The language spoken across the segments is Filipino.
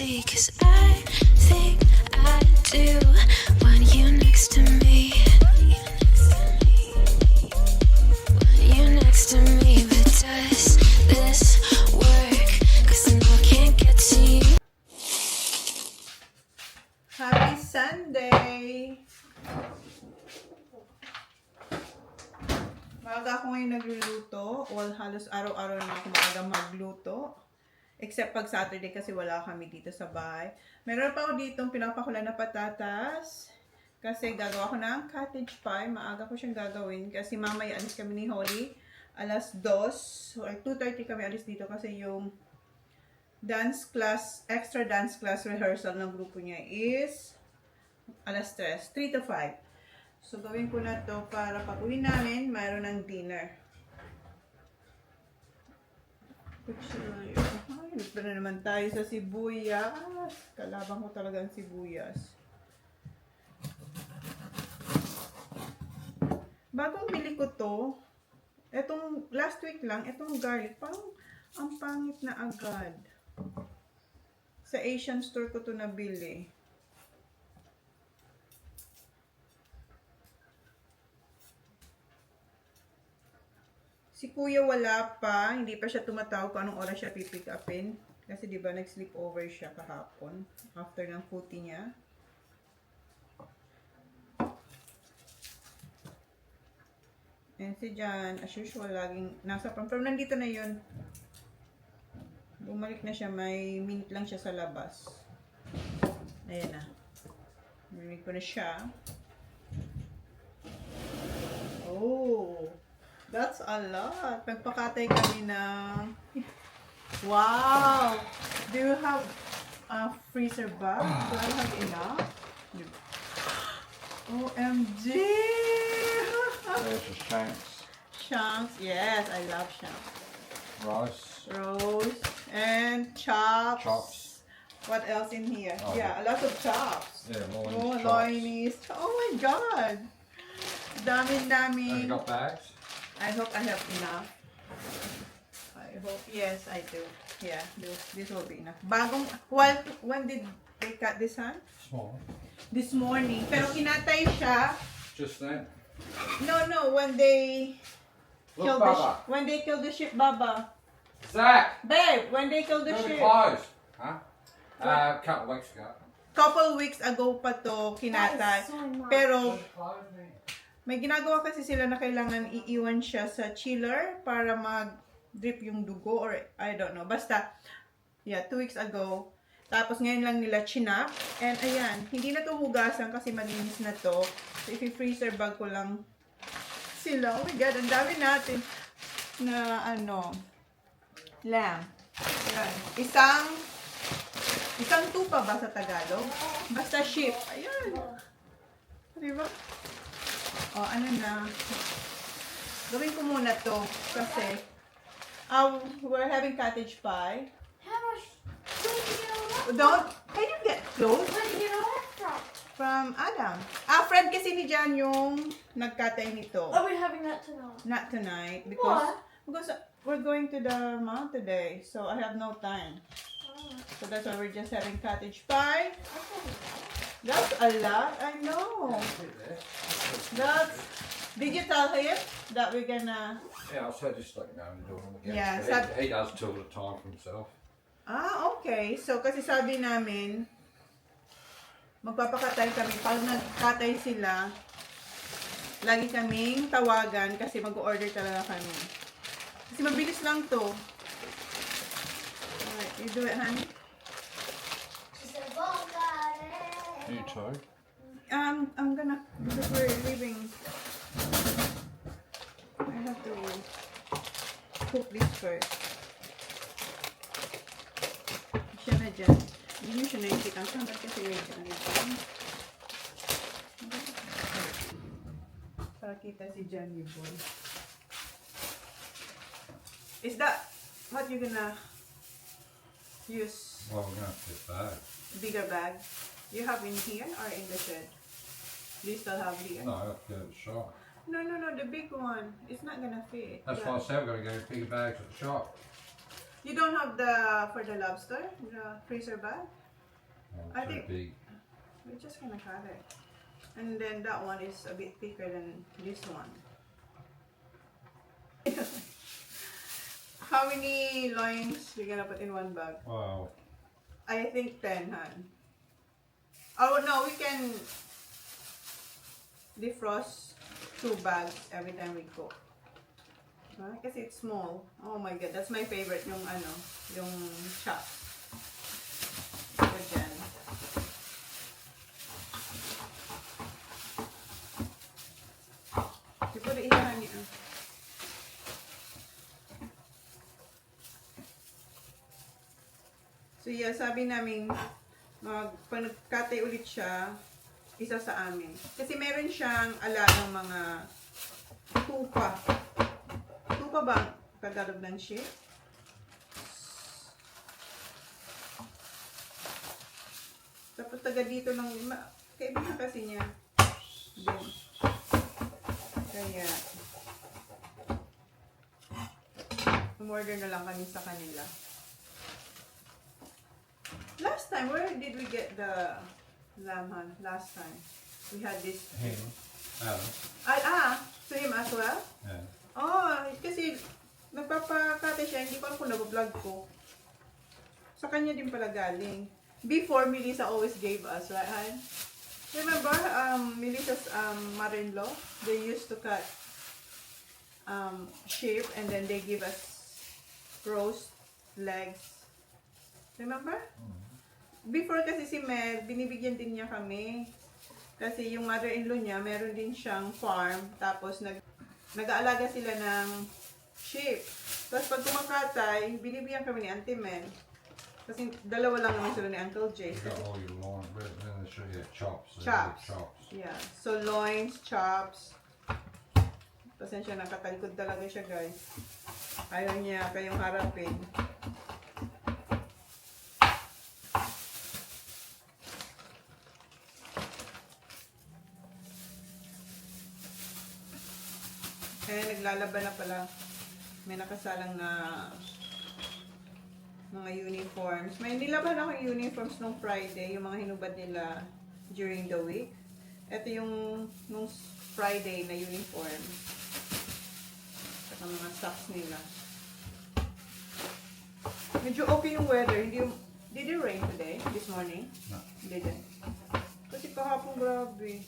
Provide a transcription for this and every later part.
see, 'cause I think I do want you next to me. Want you next to me, but does this work? 'Cause I know I can't get to you. Happy Sunday! Maaga ako ngayon nagluluto. Well, halos araw-araw na ako maaga magluto. Except pag Saturday kasi wala kami dito sa bahay. Meron pa ako ditong pinapakulan na patatas. Kasi gagawa ko ng cottage pie. Maaga ko siyang gagawin. Kasi mamaya alis kami ni Holly. Alas 2. Or 2:30 kami alis dito kasi yung dance class, extra dance class rehearsal ng grupo niya is alas 3. 3 to 5. So, gawin ko na to para pag uwi namin, mayroon ng dinner. Ay, nagpa na naman tayo sa sibuyas. Kalabang ko talaga ang sibuyas. Bagong bili ko to, etong last week lang, etong garlic, parang ang pangit na agad. Sa Asian store ko to nabili. Si kuya wala pa, hindi pa siya tumatawag kung anong oras siya pipick upin. Kasi di ba nag-sleep over siya kahapon after ng puti niya. And si Jan, as usual, laging nasa pero nandito na yun. Bumalik na siya, may minute lang siya sa labas. Ayan na. Narinig ko na siya. Oh! That's a lot. Nagpakatay kami ng... Wow! Do you have a freezer bag? Do I have enough? OMG! There's the shanks. Shanks. Yes, I love shanks. Rice. Rose. And chops. Chops. What else in here? Oh. Yeah, a lot of chops. Yeah, loins, Oh, chops. loinies. Oh my God! Have you Dami. got bags? I hope I have enough. I hope, yes, I do. Yeah, this will be enough. When did they cut this one? Small. This morning. Pero kinatay siya. Just then. No, when they Look, killed Baba. when they killed the sheep, Baba. Zach! Babe, when they killed the Where are sheep. the clothes? Huh? A couple of weeks ago. Couple weeks ago pa to kinatay. Pero Clothes, man. may ginagawa kasi sila na kailangan iiwan siya sa chiller para mag-drip yung dugo or I don't know. Basta, yeah, 2 weeks ago. Tapos ngayon lang nila chinap. And ayan, hindi na to hugasan kasi malinis na to. So, if-freezer bag ko lang sila. Oh my God, ang dami natin na lamb. Ayan. Isang tupa ba sa Tagalog? Basta sheep. Ayan. Diba? O, ano na. Gawin ko muna to kasi we're having cottage pie. How much? Where did you get all that? Can you get close? Where did you get all that from? From Adam. Friend kasi ni Jan yung nagkatay nito. Are we having that tonight? Not tonight Why? because we're going to the mount today, so I have no time. So that's why we're just having cottage pie. That's a lot, I know. Did you tell him that we're gonna... Yeah, I said just let me know and do them again. Yeah, He does two at a time for himself. Okay. So, kasi sabi namin, magpapakatay kami. Pag nagkatay sila, lagi kaming tawagan kasi mag-order talaga kami. Kasi mabilis lang to. Alright, you do it, honey. You too. I'm gonna, because we're leaving, I have to cook this first. Siya na dyan. Hindi mo siya naisip. Ang sambat kasi yun dyan. Para kita si Johnny Boy. Is that what you're gonna use? Well, we're going to have to get bags. Bigger bag? You have in here or in the shed? Do you still have here? No, I have to go to the shop. No, the big one. It's not gonna fit. That's why I said we're going to go bigger bags at the shop. You don't have for the lobster? The freezer bag? Oh, I too think- big. We're just gonna cut it. And then that one is a bit thicker than this one. How many loins you gonna put in one bag? Wow. I think 10, Han. Oh no, we can defrost 2 bags every time we cook. Kasi it's small. Oh my god, that's my favorite, yung ano, yung chop. So dyan. You put it in honey. So yeah, sabi namin, pag nagkatay ulit siya, isa sa amin. Kasi meron siyang alagang mga tupa. Tupa ba? Tagalog ng shit? Tapos taga dito lang, kaibigan kasi niya. Din. Kaya, umorder na lang kami sa kanila. Last time, where did we get the lamb? Han? Last time, we had this. Him. Adam. To him as well? Yeah. Oh, kasi nagpapakate siya, hindi ko alam kung nag-vlog ko. Sa kanya din pala galing. Before, Melissa always gave us, right, Han? Remember, Melissa's mother-in-law, they used to cut sheep and then they give us roast legs. Remember? Before kasi si Mel, binibigyan din niya kami. Kasi yung mother-in-law niya, meron din siyang farm. Tapos nag-aalaga sila ng sheep. Tapos pag kumakatay, binibigyan kami ni Auntie Mel. Kasi dalawa lang naman sila ni Uncle Jay. You got all your loin, but then they show you chops. So Chops. Chops. Yeah. So loins, chops. Pasensya, nakatalikod talaga siya, guys. Ayaw niya kayong harapin. Kaya naglalaban na pala. May nakasalang na mga uniforms. May nilaban ako yung uniforms nung Friday, yung mga hinubad nila during the week. Ito yung nung Friday na uniform. Saka mga socks nila. Medyo okay yung weather. Did it rain today? This morning? No. Didn't. Kasi kahapon grabe.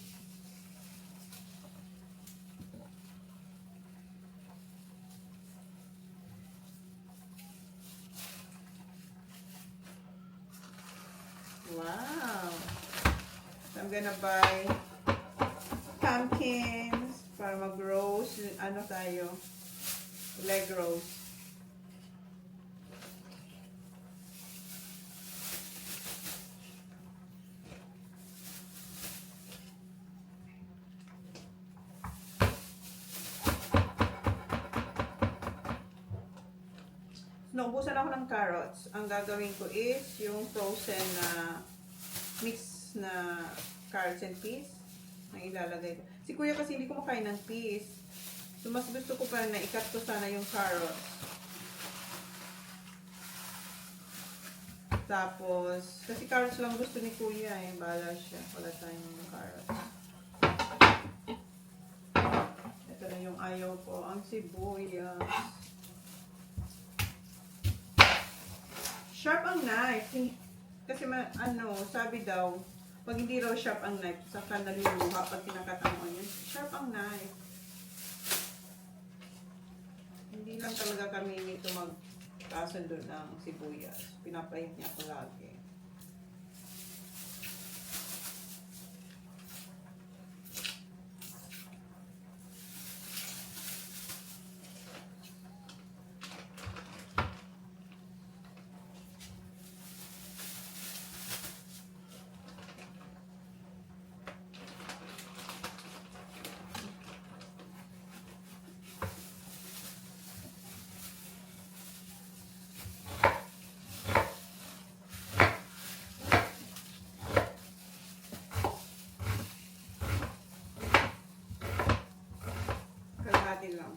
Wow. So I'm gonna buy pumpkins para mag-roast. Ano tayo? Leg roast. Naubusan ako ng carrots. Ang gagawin ko is yung frozen na mix na carrots and peas na ilalagay ko. Si kuya kasi hindi kumakain ng peas. So mas gusto ko pa na ikat ko sana yung carrots. Tapos, kasi carrots lang gusto ni kuya eh. Bahala siya. Wala tayong carrots. Ito na yung ayaw ko. Ang sibuyas. Sharp ang knife. Kasi sabi daw, pag hindi raw sharp ang knife, saka naluluha pag kinakat ang onion. Sharp ang knife. Hindi lang talaga kami nito magkasundo ng sibuyas. Pinapahit niya ako lagi. Kalahati lang.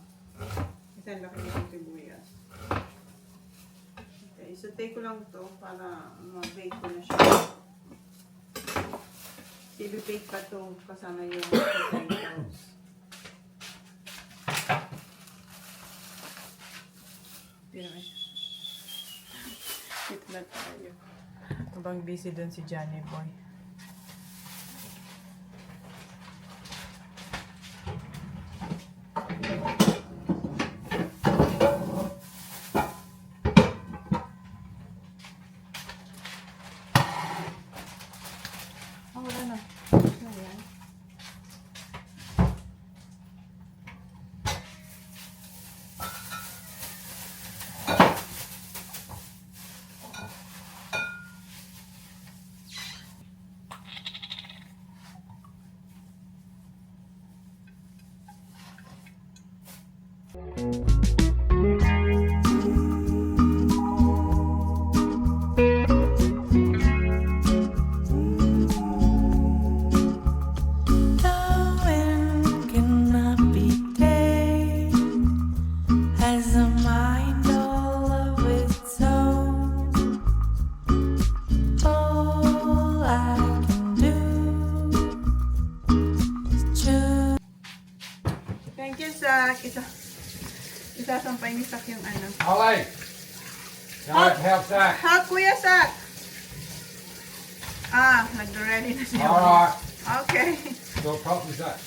Kasi ang laki ng sibuyas. Okay, so take ko lang to para ma-bake ko na siya. Ibibake pa to kasama yung potatoes. Dito na tayo. Habang busy dun si Johnny Boy. Oh, wala na. Ayan. The wind cannot be tamed, has a mind all of its own. All I can do is choose. Thank you, Zach. Isasampay ni Zach yung ano. Ollie! Help that. Help, Kuya Zach! Ah, nag-ready na siya. Alright. Okay. So, prop is that?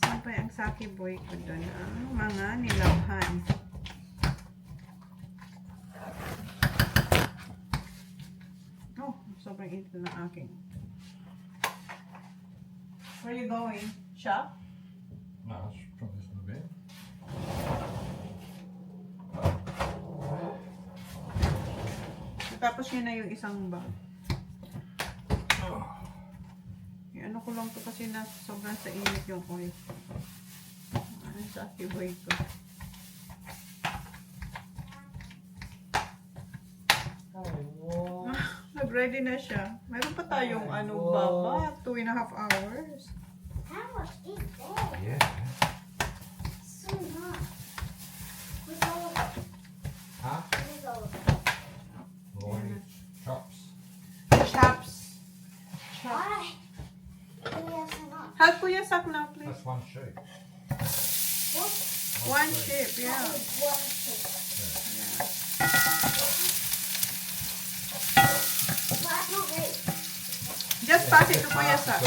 Sampay ang Saki Boy ko doon. Mga nilawhan. Oh, sobrang ito ng aking. Where are you going? Shop? No, let's drop this in the bin. Tapos yun na yung isang bag. Ano ko lang to kasi na sobrang sa init yung oil. Ano sa Boy ko. Nag-ready na siya. Meron pa tayong baba. 2.5 hours. How much is there? Yeah. So much. With all of it. Huh? With all of it. Lloyd. Chops. Chops. Why? Do we have so much? Help Kuya Sak na, please. That's one sheet. What? One chip, yeah. That was one thing. But I can't read. Just pass it to Kuya Sak.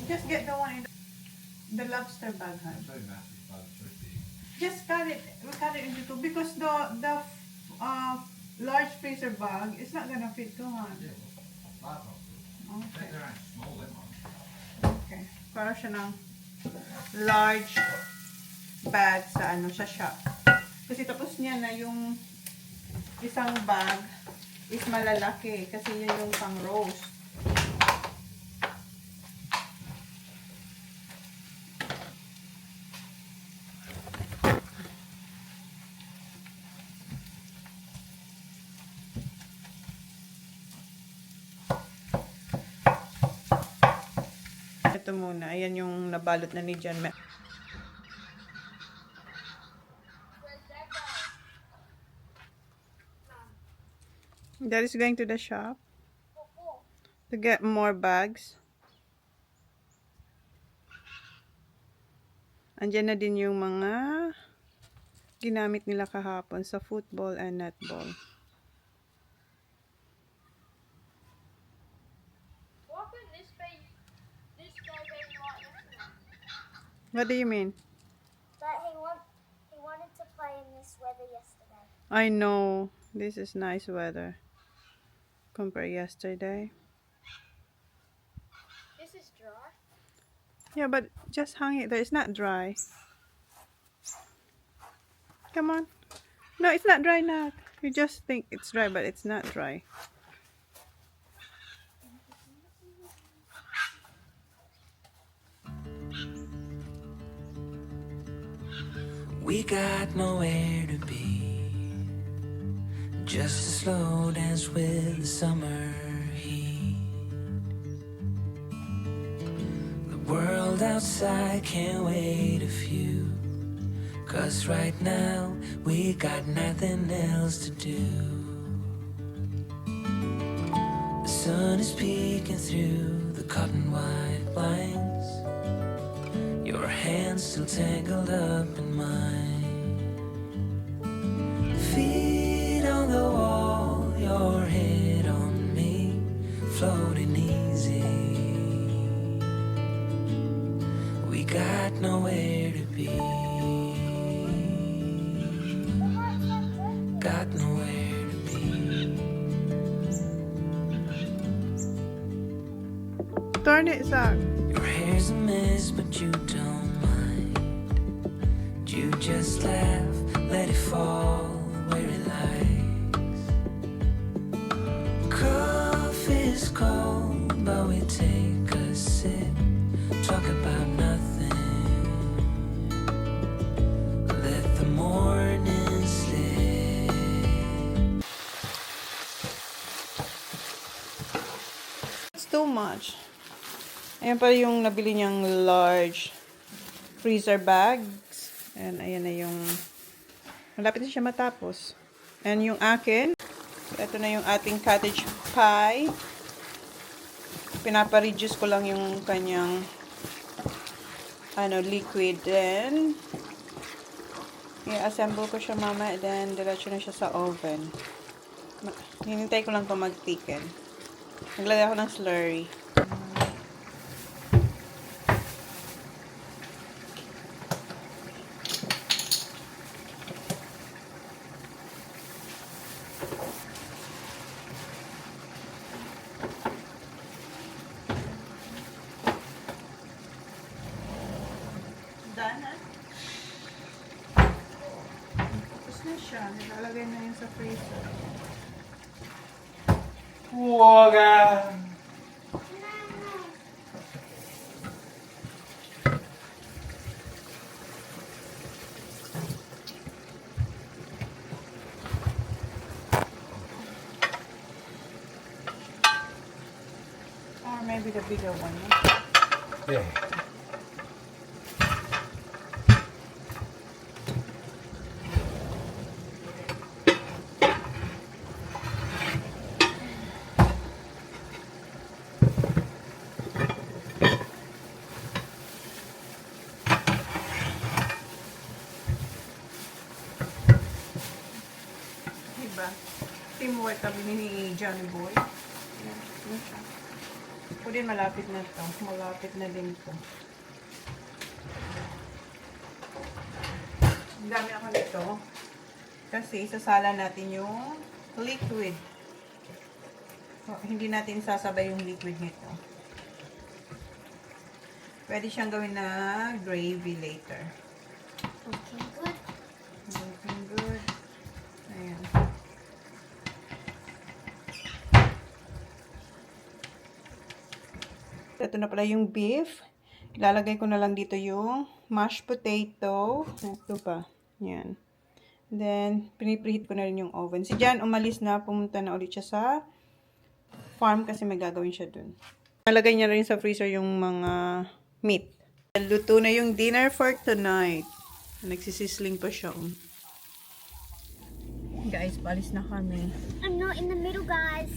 Just get the one in the lobster bag, huh? Too massive, but too big. Just cut it. We cut it into two because the large freezer bag is not gonna fit too hard. Yeah, well, large ones. Okay. They're only small, them ones. Okay. Para siya ng large bag sa sa shop. Kasi tapos niya na yung isang bag is malalaki kasi yun yung pang roast. Ito muna. Ayan yung nabalot na ni John. That is going to the shop to get more bags. Andiyan na din yung mga ginamit nila kahapon sa football and netball. Why couldn't this guy be right next to me? What do you mean? But he wanted to play in this weather yesterday. I know. This is nice weather. Compared yesterday. This is dry. Yeah, but just hang it there. It's not dry. Come on. No, it's not dry now. You just think it's dry, but it's not dry. We got nowhere to be, just a slow dance with the summer heat. The world outside can't wait a few, 'cause right now we got nothing else to do. The sun is peeking through the cotton white blinds, your hands still tangled up in mine. Feet on the wall, your head on me, floating easy. We got nowhere to be, got nowhere to be. Turn it, Zach. Your hair's a mess, but you don't mind. You just laugh, let it fall where it likes. Coffee's cold, but we take a sip, talk about nothing. Let the morning slip. It's too much. Ayan pala yung nabili niyang large freezer bags. And ayan na yung malapit na siya matapos. And yung akin, ito na yung ating cottage pie. Pinapa-reduce ko lang yung kanyang liquid. Then i-assemble ko siya mama. Then diretso na siya sa oven. Hinintay ko lang ito mag-thicken. Naglagay ako ng slurry. Done na. Tapos na siya. Nilalagay na yun sa freezer. Waga! Or maybe the bigger one. No? Yeah. Diba? Teamwork kami ni Johnny Boy. Yan. Yan siya. O din, malapit na to. Malapit na din to. Ang dami ako nito. Kasi sasala natin yung liquid. So, hindi natin sasabay yung liquid nito. Pwede siyang gawin na gravy later. Looking good. Looking good. Ayan. Ito na pala yung beef. Ilalagay ko na lang dito yung mashed potato. Ito pa. Yan. Then, pinipreheat ko na rin yung oven. Si Jan umalis na. Pumunta na ulit siya sa farm kasi may gagawin siya dun. Nalagay niya rin sa freezer yung mga meat. Luto na yung dinner for tonight. Nagsisisling pa siya. Guys, paalis na kami. I'm not in the middle, guys.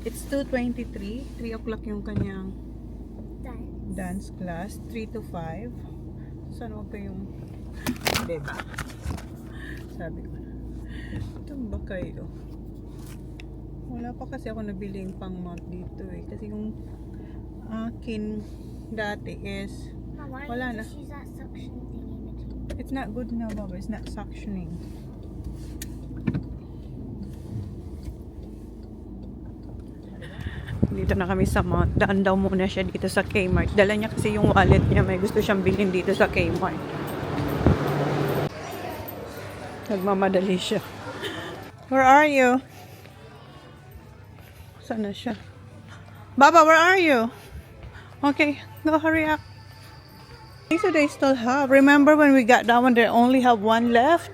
It's 2:23. 3 o'clock yung kanyang Done. dance class. 3 to 5. Saan wag kayong... Diba? Sabi ko na. Tumba kayo. Wala pa kasi ako nabiling pang mount dito eh. Kasi yung akin dati is Mom, why wala na. don't you just use that suction thingy? It's not good now, Baba. It's not suctioning. Dito na kami sa Mount. Daan daw muna siya dito sa Kmart. Dala niya kasi yung wallet niya. May gusto siyang bilhin dito sa Kmart. Nagmamadali siya. Where are you? Saan na siya? Baba, where are you? Okay, go hurry up. I think they still have. Remember when we got that one, they only have one left?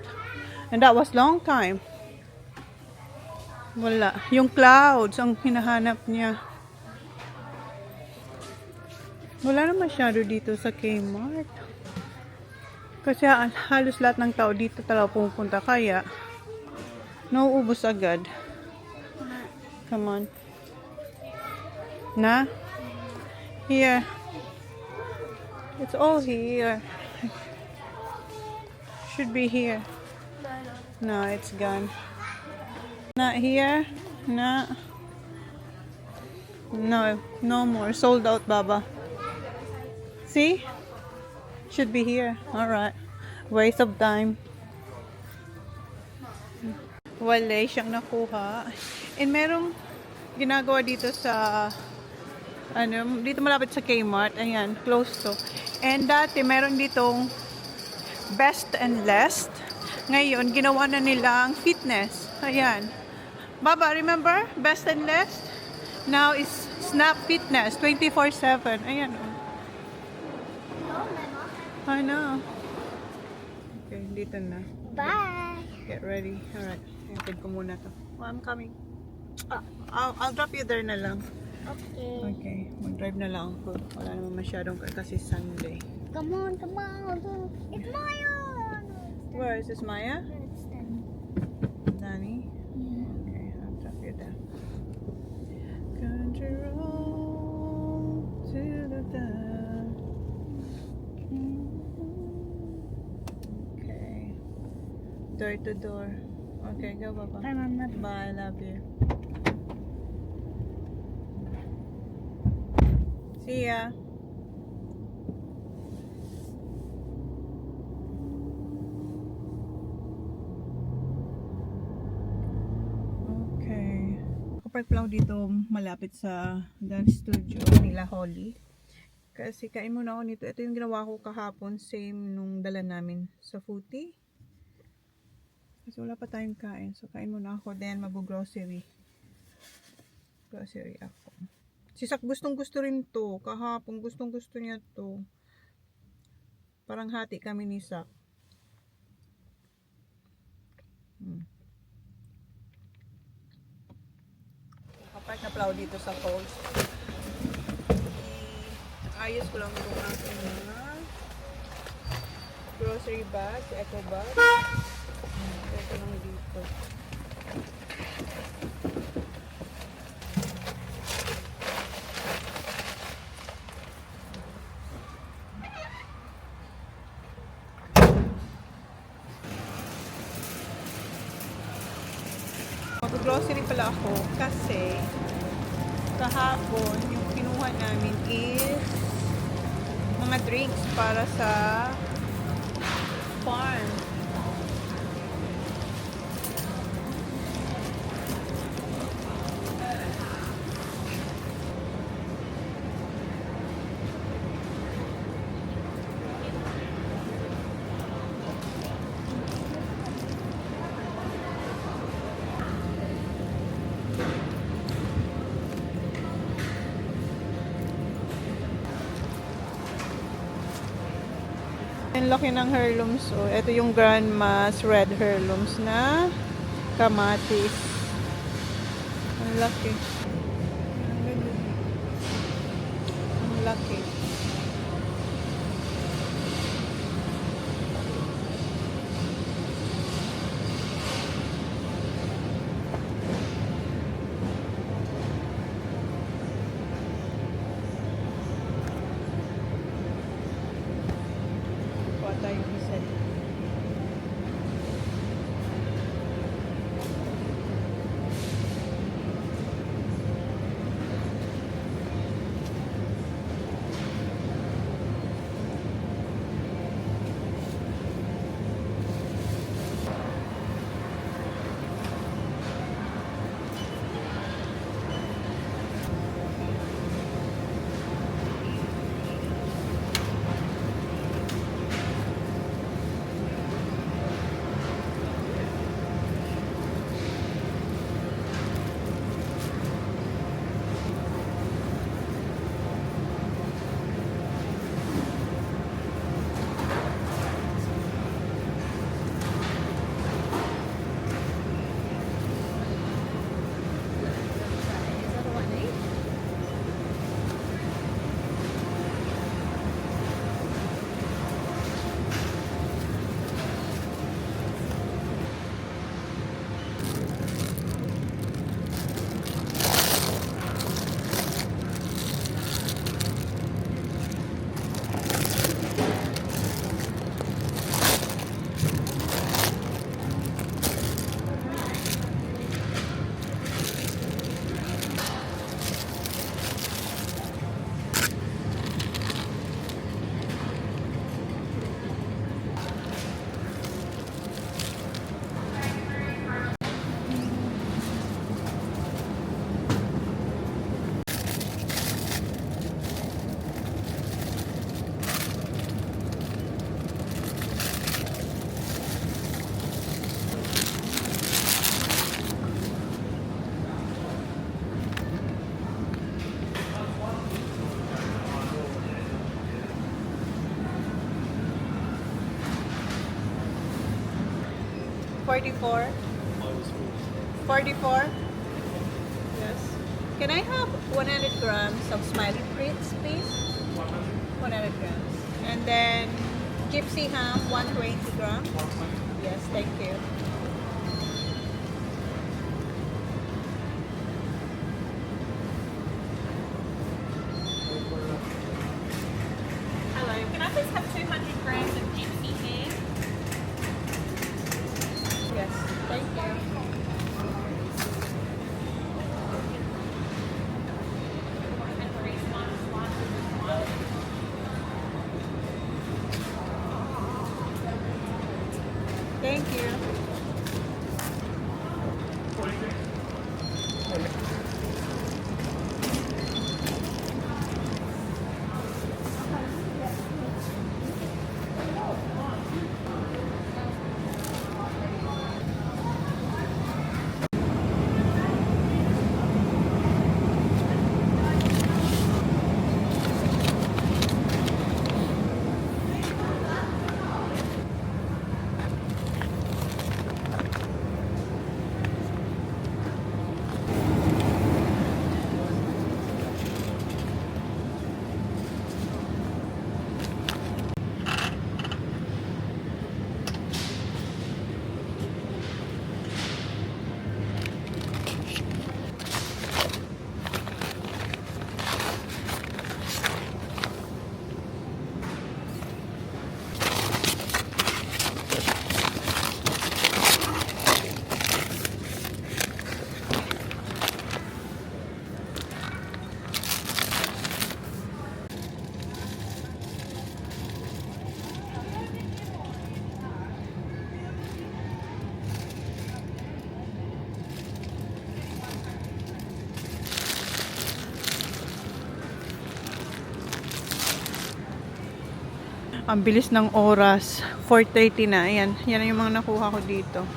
And that was long time. Wala. Yung clouds ang hinahanap niya. Wala na masyado dito sa Kmart. Kasi halos lahat ng tao dito talaga pupunta. Kaya, nauubos agad. Come on. Na? Here. It's all here. Should be here. No, it's gone. Not here. No. No, no more. Sold out, Baba. See? Should be here. Alright. Waste of time. Wala siyang nakuha. And merong ginagawa dito sa dito malapit sa Kmart. Ayan, close to. And dati meron ditong best and last. Ngayon, ginawa na nilang fitness. Ayan. Baba, remember? Best and last? Now is Snap Fitness 24/7. Ayan. I know. Okay, dito na. Bye. Get ready. Alright. Hintid ko muna to. Oh, I'm coming. I'll drop you there na lang. Okay. Okay. Mag-drive na lang ako. Wala naman masyadong kasi Sunday. Come on, come on. It's Maya. Where is this, Maya? It's Danny? Okay, I'll drop you there. Country road to the town. Okay. Door to door. Okay, go, Baba. Bye, Mama. Bye, love you. See ya. Okay. Kapark lang ako dito malapit sa dance studio nila Holly. Kasi kain muna ako nito. Ito yung ginawa ko kahapon. Same nung dala namin sa Footy. Kasi wala pa tayong kain. So kain muna ako. Then mag-grocery. Grocery ako. Si Sak gustong gusto rin to. Kahapon gustong gusto niya to. Parang hati kami ni Sak. Kapark na pala ako dito sa Coles. Ayos ko lang itong aking mga grocery bag, eco bag. Ito lang dito. Mag-grocery pala ako kasi kahapon yung kinuha namin is mga drinks para sa farm. Ang laki ng heirlooms. Oh. Ito yung grandma's red heirlooms na kamatis. Ang laki. Ang laki. Kuha tayong isa dito. 44? 44? Yes. Can I have 100 grams of Smiley Prints, please? 100 grams. And then Gypsy ham, 120 grams. Yes, thank you. Hello, can I please have 200 grams of gypsy ham? Yes, thank you. And grease one slices as well. Thank you. Ang bilis ng oras. 4:30 na. Ayan. Yan yung mga nakuha ko dito.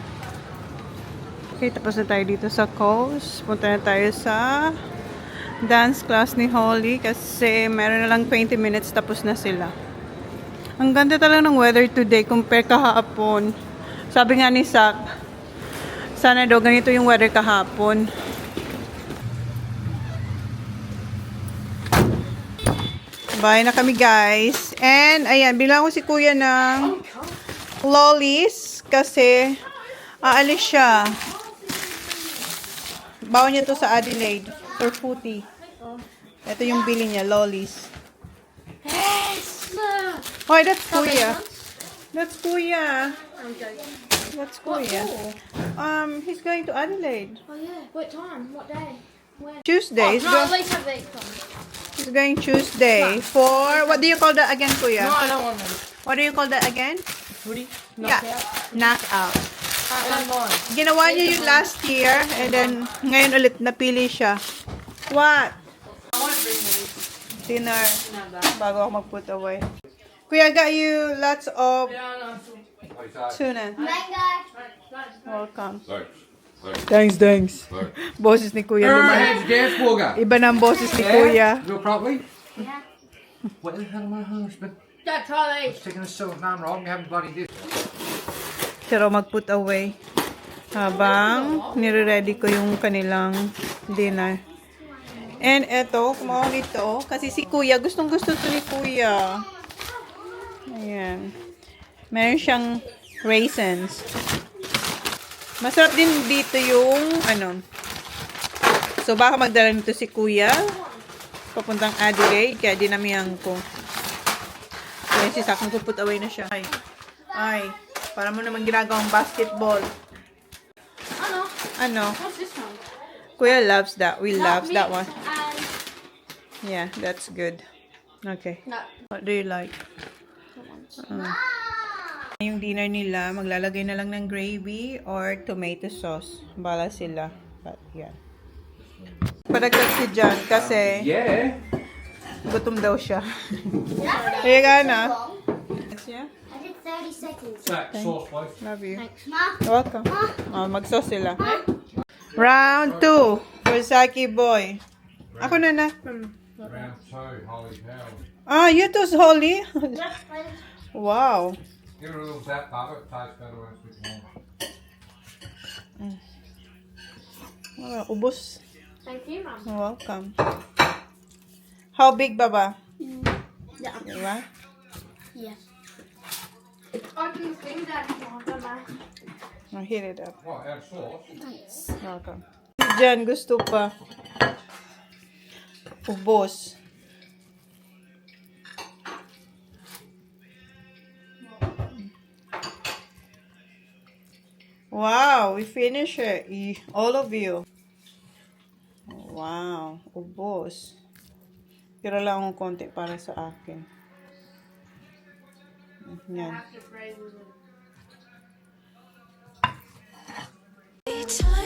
Okay, tapos na tayo dito sa Coast. Punta na tayo sa dance class ni Holly kasi meron na lang 20 minutes tapos na sila. Ang ganda talaga ng weather today compare kahapon. Sabi nga ni Sak, sana daw ganito yung weather kahapon. Bye na kami guys. And ayan, bilang ko si kuya ng lollies kasi aalis siya. Bawa niya to sa Adelaide for Footy. Ito yung bili niya, lollies. Hoy, that's kuya. That's kuya. That's kuya. He's going to Adelaide. Oh yeah. What time? What day? When? Tuesday. He's, No, at least have these ones. he's going Tuesday for, what do you call that again, kuya? I don't want them. What do you call that again? Woody? Yeah, knockout. That's mine. Ginawa niya yung last year, and then ngayon ulit napili siya. What? I won't bring these. Dinner. Bago ako mag-put away. Kuya, I got you lots of tuna. Mango. Welcome. Thanks. Thanks. Boses ni Kuya lumayan. Heads gas burger. Iba na ang boses ni Kuya. Do it properly. Yeah. What the hell am I husband? Don't try these. Taking a silk name wrong, you haven't bloody this. Pero mag-put away. Habang nire-ready ko yung kanilang dinner. And eto, kumawa nito. Kasi si Kuya, gustong-gusto to ni Kuya. Ayan. Meron siyang raisins. Masarap din dito yung, so baka magdala nito si Kuya. Papuntang Adelaide, kaya dinamihan ko. Kaya si Sakang put away na siya. Ay, para mo naman ginagawang basketball. Ano? What's this one? Kuya loves that. We loves that one. And Yeah, that's good. Okay. no. What do you like? Yung dinner nila, maglalagay na lang ng gravy or tomato sauce. Bala sila. But, yeah. Padagdag si John kasi Yeah. gutom daw siya. That's Kaya ka na. Yeah? I did 30 seconds. Sack sauce, please. Love you. Ma. You're welcome. Mag-sauce sila. Round 2 for Saki Boy. Ako na na. Round 2, holy cow. Ah, you too, Holly. Wow. Give it a little zap, Bubba. It tastes better when it's with warm. Ubos. Thank you, Mom. You're welcome. How big, Baba? Yeah. Diba? Yeah. Oh, can you bring that water, Ma? I'll heat it up. What, add sauce? Thanks. Welcome. Si Jan, gusto pa. Ubos. Wow, we finished it. All of you. Wow, ubos. Tira lang akong konti para sa akin. Yan. Every time